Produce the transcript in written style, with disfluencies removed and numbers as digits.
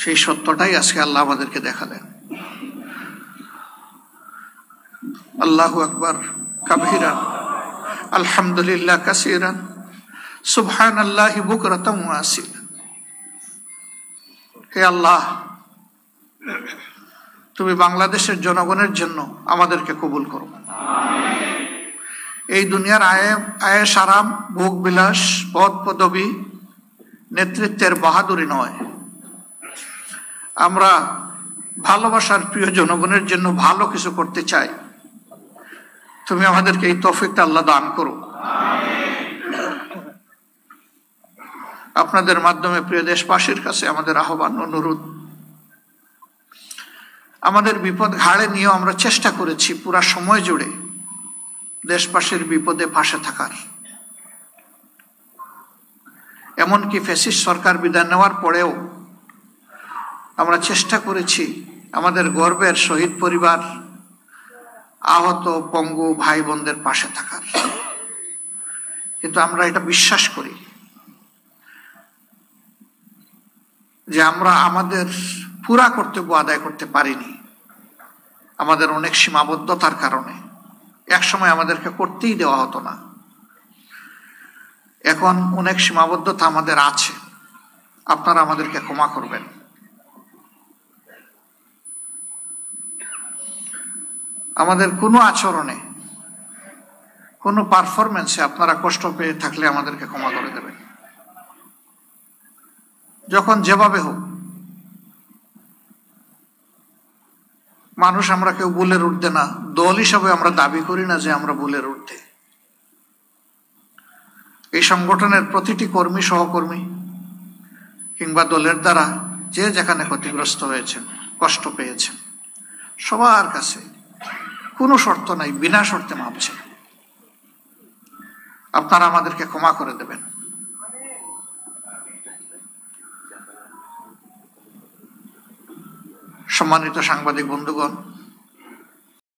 সেই সত্যটাই আজকে আল্লাহ আমাদেরকে দেখালেন। আল্লাহু আকবার কাবীরান আলহামদুলিল্লাহ কাসীরান সুবহানাল্লাহি বুকরাতাম ওয়া আসীলা। হে আল্লাহ, তুমি বাংলাদেশের জনগণের জন্য আমাদেরকে কবুল করো। এই দুনিয়ার আয়েশ আরাম, ভোগ বিলাস, পদ পদবী, নেতৃত্বের বাহাদুরি নয়, আমরা ভালোবাসার প্রিয় জনগণের জন্য ভালো কিছু করতে চাই। তুমি আমাদেরকে এই তৌফিকটা আল্লাহ দান করো। আপনাদের মাধ্যমে প্রিয় দেশবাসীর কাছে আমাদের আহ্বান, অনুরোধ, আমাদের বিপদ ঘাড়ে নিয়েও আমরা চেষ্টা করেছি পুরা সময় জুড়ে দেশবাসীর বিপদে পাশে থাকার। এমনকি ফ্যাসিস্ট সরকার বিদায় নেওয়ার পরেও আমরা চেষ্টা করেছি আমাদের গর্বের শহীদ পরিবার, আহত পঙ্গু ভাই বোনদের পাশে থাকার। কিন্তু আমরা এটা বিশ্বাস করি যে আমরা আমাদের পুরা কর্তব্য আদায় করতে পারিনি, আমাদের অনেক সীমাবদ্ধতার কারণে। একসময় আমাদেরকে করতেই দেওয়া হতো না, এখন অনেক সীমাবদ্ধতা আমাদের আছে। আপনারা আমাদেরকে ক্ষমা করবেন। আমাদের কোনো আচরণে, কোনো পারফরমেন্সে আপনারা কষ্ট পেয়ে থাকলে আমাদেরকে ক্ষমা করে দেবেন। যখন যেভাবে হোক, মানুষ আমরা কেউ ভুলের ঊর্ধ্বে না। দল হিসাবে আমরা দাবি করি না যে আমরা ভুলের ঊর্ধ্বে। এই সংগঠনের প্রতিটি কর্মী, সহকর্মী কিংবা দলের দ্বারা যে যেখানে ক্ষতিগ্রস্ত হয়েছেন, কষ্ট পেয়েছেন, সবার কাছে কোনো শর্ত নাই, বিনা শর্তে মাপ চাই। আপনারা আমাদেরকে ক্ষমা করে দেবেন। সম্মানিত সাংবাদিক বন্ধুগণ,